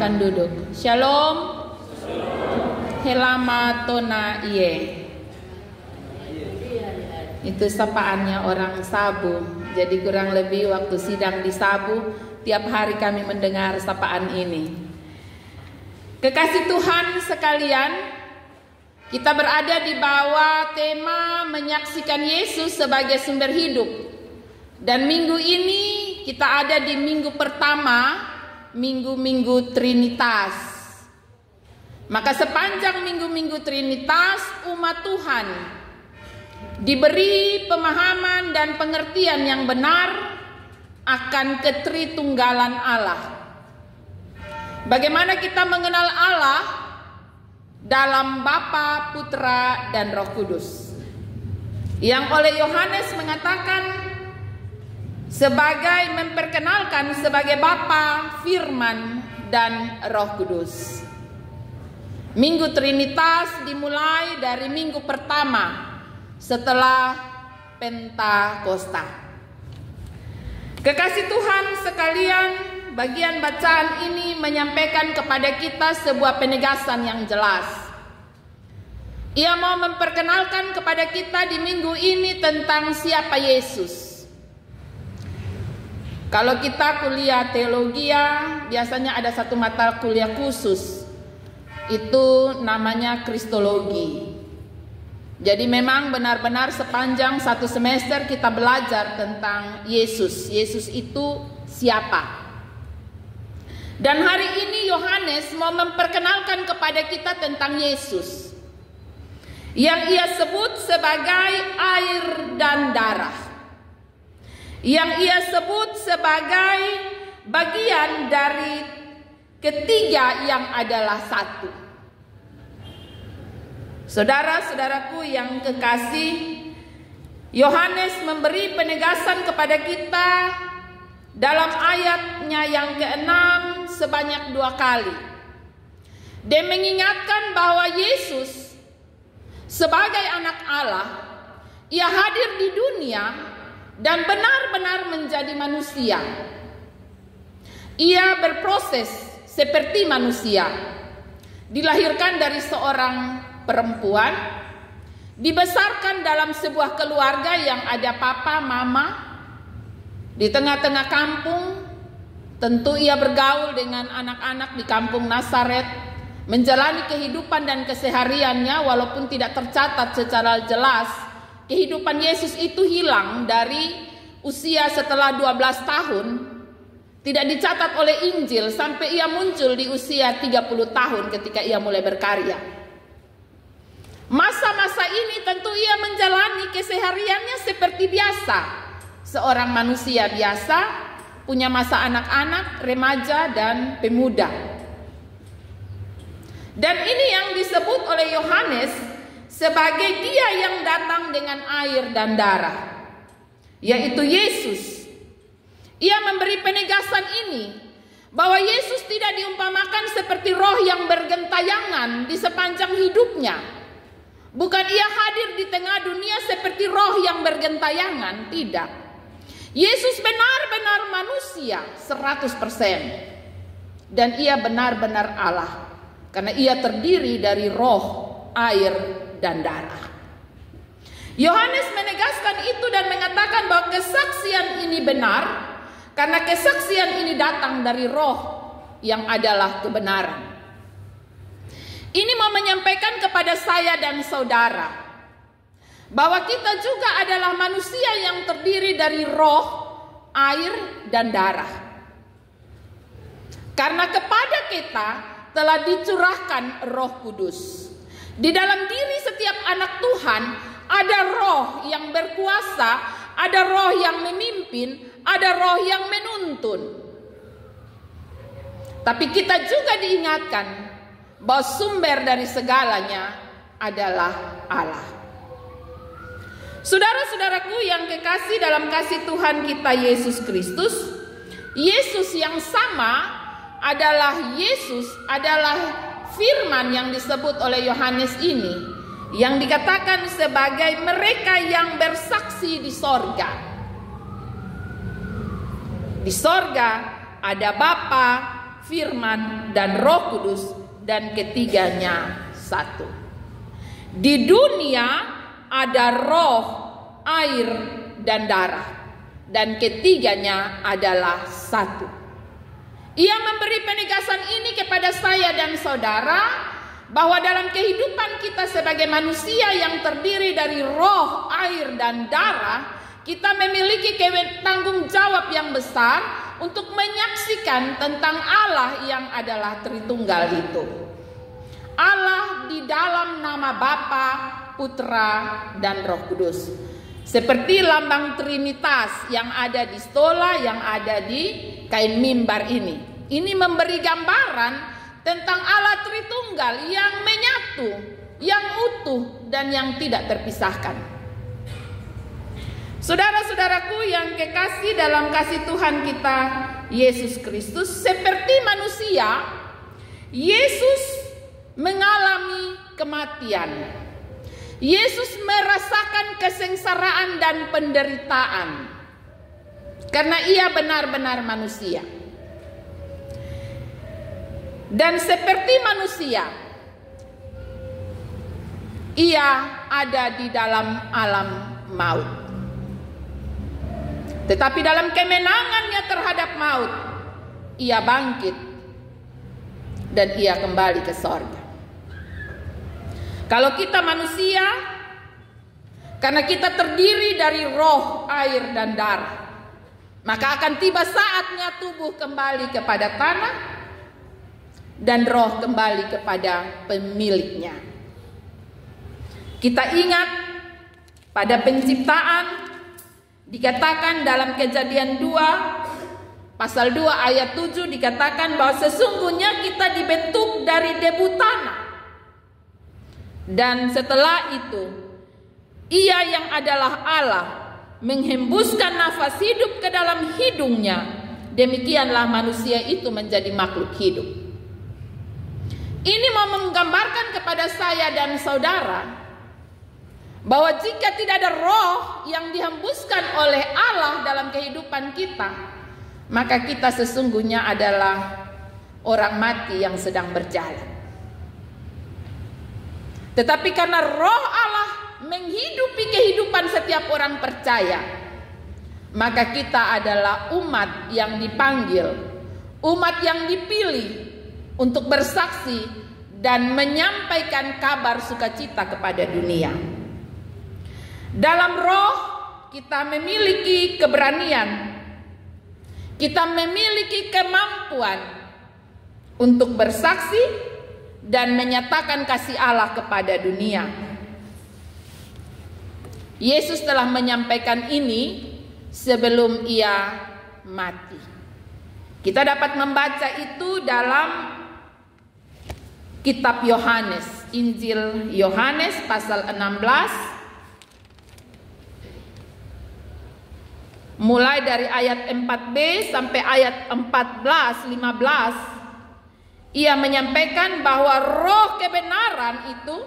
Silakan duduk. Shalom. Helama tona iye. Itu sapaannya orang Sabu. Jadi kurang lebih waktu sidang di Sabu, tiap hari kami mendengar sapaan ini. Kekasih Tuhan sekalian, kita berada di bawah tema menyaksikan Yesus sebagai sumber hidup. Dan minggu ini kita ada di minggu pertama, minggu-minggu Trinitas. Maka sepanjang minggu-minggu Trinitas, umat Tuhan diberi pemahaman dan pengertian yang benar akan ketritunggalan Allah. Bagaimana kita mengenal Allah dalam Bapa, Putra, dan Roh Kudus, yang oleh Yohanes mengatakan sebagai memperkenalkan sebagai Bapa, Firman, dan Roh Kudus. Minggu Trinitas dimulai dari minggu pertama setelah Pentakosta. Kekasih Tuhan sekalian, bagian bacaan ini menyampaikan kepada kita sebuah penegasan yang jelas. Ia mau memperkenalkan kepada kita di minggu ini tentang siapa Yesus. Kalau kita kuliah teologi, biasanya ada satu mata kuliah khusus. Itu namanya Kristologi. Jadi memang benar-benar sepanjang satu semester kita belajar tentang Yesus. Yesus itu siapa? Dan hari ini Yohanes mau memperkenalkan kepada kita tentang Yesus, yang ia sebut sebagai air dan darah, yang ia sebut sebagai bagian dari ketiga yang adalah satu. Saudara-saudaraku yang kekasih, Yohanes memberi penegasan kepada kita dalam ayatnya yang ke-6 sebanyak 2 kali. Dia mengingatkan bahwa Yesus sebagai anak Allah, ia hadir di dunia dan benar-benar menjadi manusia. Ia berproses seperti manusia, dilahirkan dari seorang perempuan, dibesarkan dalam sebuah keluarga yang ada papa, mama, di tengah-tengah kampung. Tentu ia bergaul dengan anak-anak di kampung Nazaret, menjalani kehidupan dan kesehariannya walaupun tidak tercatat secara jelas. Kehidupan Yesus itu hilang dari usia setelah 12 tahun, tidak dicatat oleh Injil sampai ia muncul di usia 30 tahun ketika ia mulai berkarya. Masa-masa ini tentu ia menjalani kesehariannya seperti biasa. Seorang manusia biasa, punya masa anak-anak, remaja, dan pemuda. Dan ini yang disebut oleh Yohanes sebagai Dia yang datang dengan air dan darah, yaitu Yesus. Ia memberi penegasan ini, bahwa Yesus tidak diumpamakan seperti roh yang bergentayangan di sepanjang hidupnya. Bukan ia hadir di tengah dunia seperti roh yang bergentayangan, tidak. Yesus benar-benar manusia 100%. Dan ia benar-benar Allah, karena ia terdiri dari roh, air, dan darah. Yohanes menegaskan itu dan mengatakan bahwa kesaksian ini benar, karena kesaksian ini datang dari roh yang adalah kebenaran. Ini mau menyampaikan kepada saya dan saudara bahwa kita juga adalah manusia yang terdiri dari roh, air, dan darah. Karena kepada kita telah dicurahkan Roh Kudus. Di dalam diri setiap anak Tuhan ada roh yang berkuasa, ada roh yang memimpin, ada roh yang menuntun. Tapi kita juga diingatkan bahwa sumber dari segalanya adalah Allah. Saudara-saudaraku yang kekasih dalam kasih Tuhan kita Yesus Kristus, Yesus yang sama adalah Yesus, adalah firman yang disebut oleh Yohanes ini, yang dikatakan sebagai mereka yang bersaksi di sorga. Di sorga ada Bapa, firman, dan Roh Kudus, dan ketiganya satu. Di dunia ada roh, air, dan darah, dan ketiganya adalah satu. Ia memberi penegasan ini kepada saya dan saudara, bahwa dalam kehidupan kita sebagai manusia yang terdiri dari roh, air, dan darah, kita memiliki tanggung jawab yang besar untuk menyaksikan tentang Allah yang adalah Tritunggal itu. Allah di dalam nama Bapa, Putra, dan Roh Kudus. Seperti lambang Trinitas yang ada di stola, yang ada di kain mimbar ini. Ini memberi gambaran tentang Allah Tritunggal yang menyatu, yang utuh, dan yang tidak terpisahkan. Saudara-saudaraku yang kekasih dalam kasih Tuhan kita Yesus Kristus, seperti manusia, Yesus mengalami kematian. Yesus merasakan kesengsaraan dan penderitaan karena ia benar-benar manusia. Dan seperti manusia, ia ada di dalam alam maut. Tetapi dalam kemenangannya terhadap maut, ia bangkit dan ia kembali ke sorga. Kalau kita manusia, karena kita terdiri dari roh, air, dan darah, maka akan tiba saatnya tubuh kembali kepada tanah dan roh kembali kepada pemiliknya. Kita ingat pada penciptaan, dikatakan dalam Kejadian 2 pasal 2 ayat 7 dikatakan bahwa sesungguhnya kita dibentuk dari debu tanah. Dan setelah itu, ia yang adalah Allah menghembuskan nafas hidup ke dalam hidungnya. Demikianlah manusia itu menjadi makhluk hidup. Ini mau menggambarkan kepada saya dan saudara bahwa jika tidak ada roh yang dihembuskan oleh Allah dalam kehidupan kita, maka kita sesungguhnya adalah orang mati yang sedang berjalan. Tetapi karena roh Allah menghidupi kehidupan setiap orang percaya, maka kita adalah umat yang dipanggil, umat yang dipilih untuk bersaksi dan menyampaikan kabar sukacita kepada dunia. Dalam roh kita memiliki keberanian, kita memiliki kemampuan untuk bersaksi dan menyatakan kasih Allah kepada dunia. Yesus telah menyampaikan ini sebelum ia mati. Kita dapat membaca itu dalam kitab Yohanes, Injil Yohanes pasal 16, mulai dari ayat 4b sampai ayat 14-15. Ia menyampaikan bahwa roh kebenaran itu,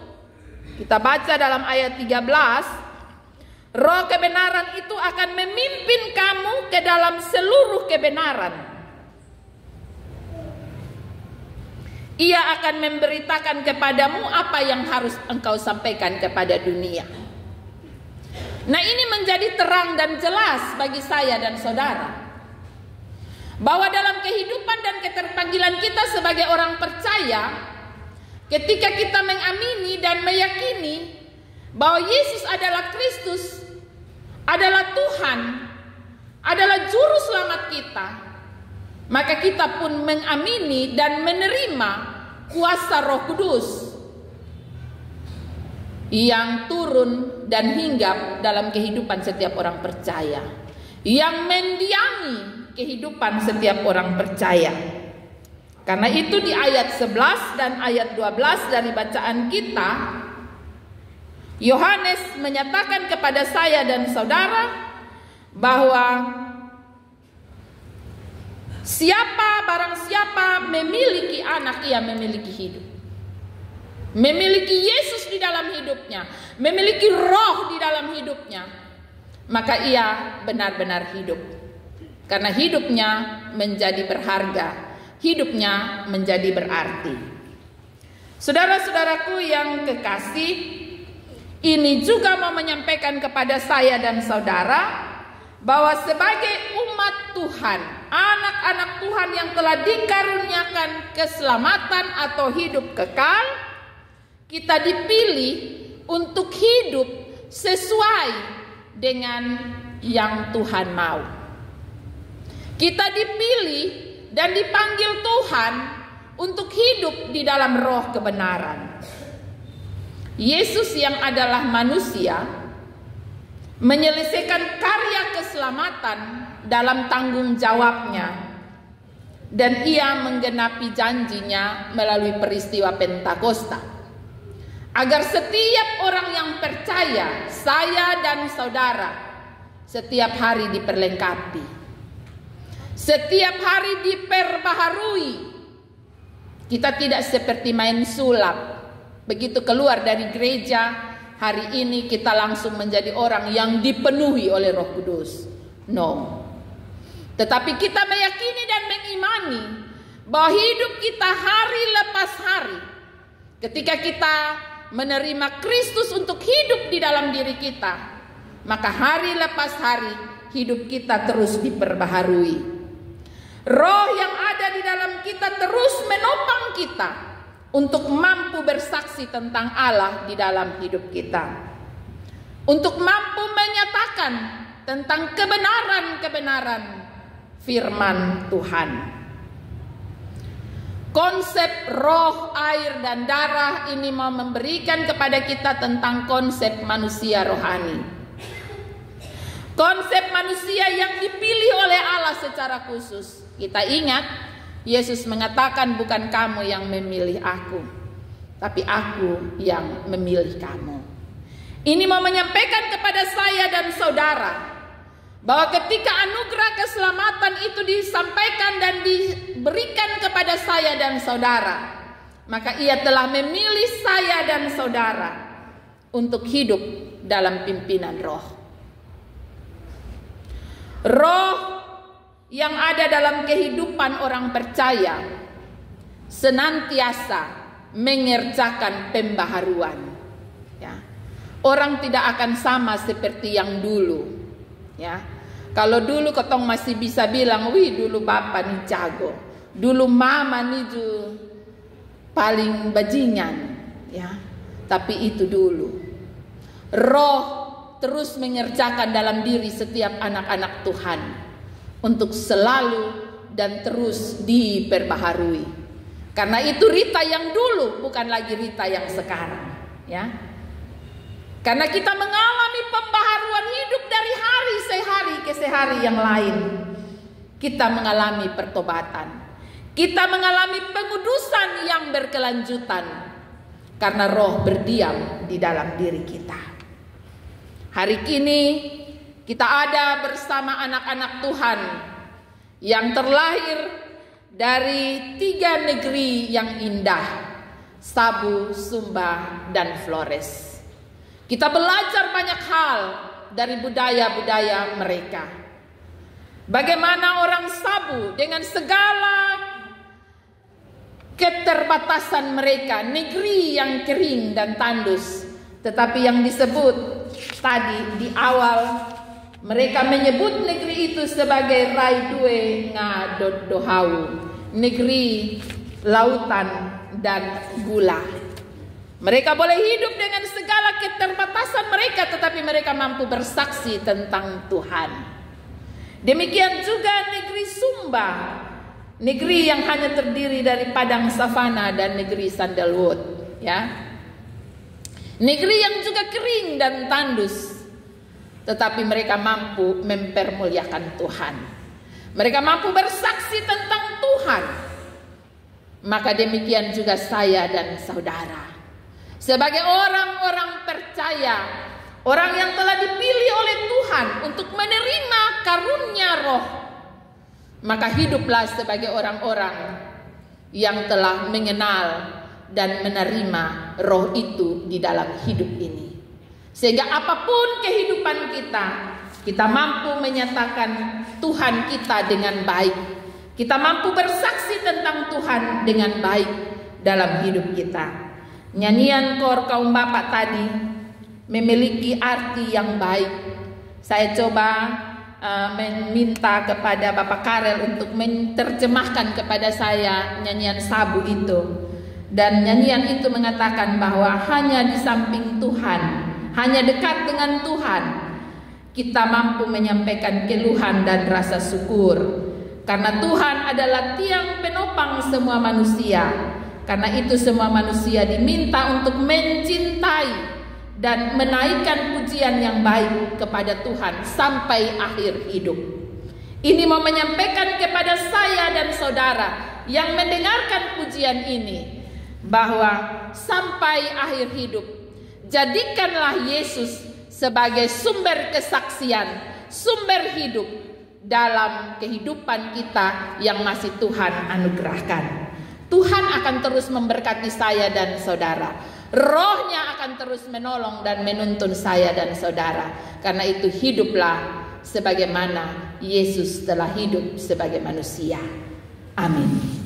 kita baca dalam ayat 13, roh kebenaran itu akan memimpin kamu ke dalam seluruh kebenaran. Ia akan memberitakan kepadamu apa yang harus engkau sampaikan kepada dunia. Nah, ini menjadi terang dan jelas bagi saya dan saudara, bahwa dalam kehidupan dan keterpanggilan kita sebagai orang percaya, ketika kita mengamini dan meyakini bahwa Yesus adalah Kristus, adalah Tuhan, adalah juru selamat kita, maka kita pun mengamini dan menerima kuasa Roh Kudus yang turun dan hinggap dalam kehidupan setiap orang percaya, yang mendiami kehidupan setiap orang percaya. Karena itu di ayat 11 dan ayat 12 dari bacaan kita, Yohanes menyatakan kepada saya dan saudara bahwa barang siapa memiliki anak, ia memiliki hidup. Memiliki Yesus di dalam hidupnya, memiliki roh di dalam hidupnya, maka ia benar-benar hidup. Karena hidupnya menjadi berharga, hidupnya menjadi berarti. Saudara-saudaraku yang kekasih, ini juga mau menyampaikan kepada saya dan saudara bahwa sebagai umat Tuhan, anak-anak Tuhan yang telah dikaruniakan keselamatan atau hidup kekal, kita dipilih untuk hidup sesuai dengan yang Tuhan mau. Kita dipilih dan dipanggil Tuhan untuk hidup di dalam roh kebenaran. Yesus yang adalah manusia menyelesaikan karya keselamatan dalam tanggung jawabnya, dan ia menggenapi janjinya melalui peristiwa Pentakosta, agar setiap orang yang percaya, saya dan saudara, setiap hari diperlengkapi, setiap hari diperbaharui. Kita tidak seperti main sulap. Begitu keluar dari gereja, hari ini kita langsung menjadi orang yang dipenuhi oleh Roh Kudus. No. Tetapi kita meyakini dan mengimani bahwa hidup kita hari lepas hari, ketika kita menerima Kristus untuk hidup di dalam diri kita, maka hari lepas hari hidup kita terus diperbaharui. Roh yang ada di dalam kita terus menopang kita untuk mampu bersaksi tentang Allah di dalam hidup kita, untuk mampu menyatakan tentang kebenaran-kebenaran firman Tuhan. Konsep roh, air, dan darah ini mau memberikan kepada kita tentang konsep manusia rohani, konsep manusia yang dipilih oleh Allah secara khusus. Kita ingat, Yesus mengatakan, bukan kamu yang memilih aku, tapi aku yang memilih kamu. Ini mau menyampaikan kepada saya dan saudara bahwa ketika anugerah keselamatan itu disampaikan dan diberikan kepada saya dan saudara, maka ia telah memilih saya dan saudara untuk hidup dalam pimpinan roh. Roh yang ada dalam kehidupan orang percaya senantiasa mengerjakan pembaharuan. Ya. Orang tidak akan sama seperti yang dulu. Ya. Kalau dulu ketong masih bisa bilang, wih dulu bapak nih jago, dulu mama nih paling bajingan. Ya. Tapi itu dulu. Roh terus mengerjakan dalam diri setiap anak-anak Tuhan untuk selalu dan terus diperbaharui. Karena itu Rita yang dulu bukan lagi Rita yang sekarang, ya. Karena kita mengalami pembaharuan hidup dari hari sehari ke sehari yang lain. Kita mengalami pertobatan. Kita mengalami pengudusan yang berkelanjutan karena Roh berdiam di dalam diri kita. Hari kini kita ada bersama anak-anak Tuhan yang terlahir dari 3 negeri yang indah, Sabu, Sumba, dan Flores. Kita belajar banyak hal dari budaya-budaya mereka. Bagaimana orang Sabu dengan segala keterbatasan mereka, negeri yang kering dan tandus, tetapi yang disebut tadi di awal, mereka menyebut negeri itu sebagai Raidue Ngadodohau, negeri lautan dan gula. Mereka boleh hidup dengan segala keterbatasan mereka, tetapi mereka mampu bersaksi tentang Tuhan. Demikian juga negeri Sumba, negeri yang hanya terdiri dari padang savana dan negeri sandalwood, ya. Negeri yang juga kering dan tandus, tetapi mereka mampu mempermuliakan Tuhan. Mereka mampu bersaksi tentang Tuhan. Maka demikian juga saya dan saudara, sebagai orang-orang percaya, orang yang telah dipilih oleh Tuhan untuk menerima karunia roh, maka hiduplah sebagai orang-orang yang telah mengenal dan menerima roh itu di dalam hidup ini. Sehingga apapun kehidupan kita, kita mampu menyatakan Tuhan kita dengan baik. Kita mampu bersaksi tentang Tuhan dengan baik dalam hidup kita. Nyanyian kor kaum bapak tadi memiliki arti yang baik. Saya coba meminta kepada Bapak Karel untuk menerjemahkan kepada saya nyanyian Sabu itu. Dan nyanyian itu mengatakan bahwa hanya di samping Tuhan, hanya dekat dengan Tuhan, kita mampu menyampaikan keluhan dan rasa syukur. Karena Tuhan adalah tiang penopang semua manusia. Karena itu semua manusia diminta untuk mencintai dan menaikkan pujian yang baik kepada Tuhan sampai akhir hidup. Ini mau menyampaikan kepada saya dan saudara yang mendengarkan pujian ini, bahwa sampai akhir hidup, jadikanlah Yesus sebagai sumber kesaksian, sumber hidup dalam kehidupan kita yang masih Tuhan anugerahkan. Tuhan akan terus memberkati saya dan saudara. Rohnya akan terus menolong dan menuntun saya dan saudara. Karena itu hiduplah sebagaimana Yesus telah hidup sebagai manusia. Amin.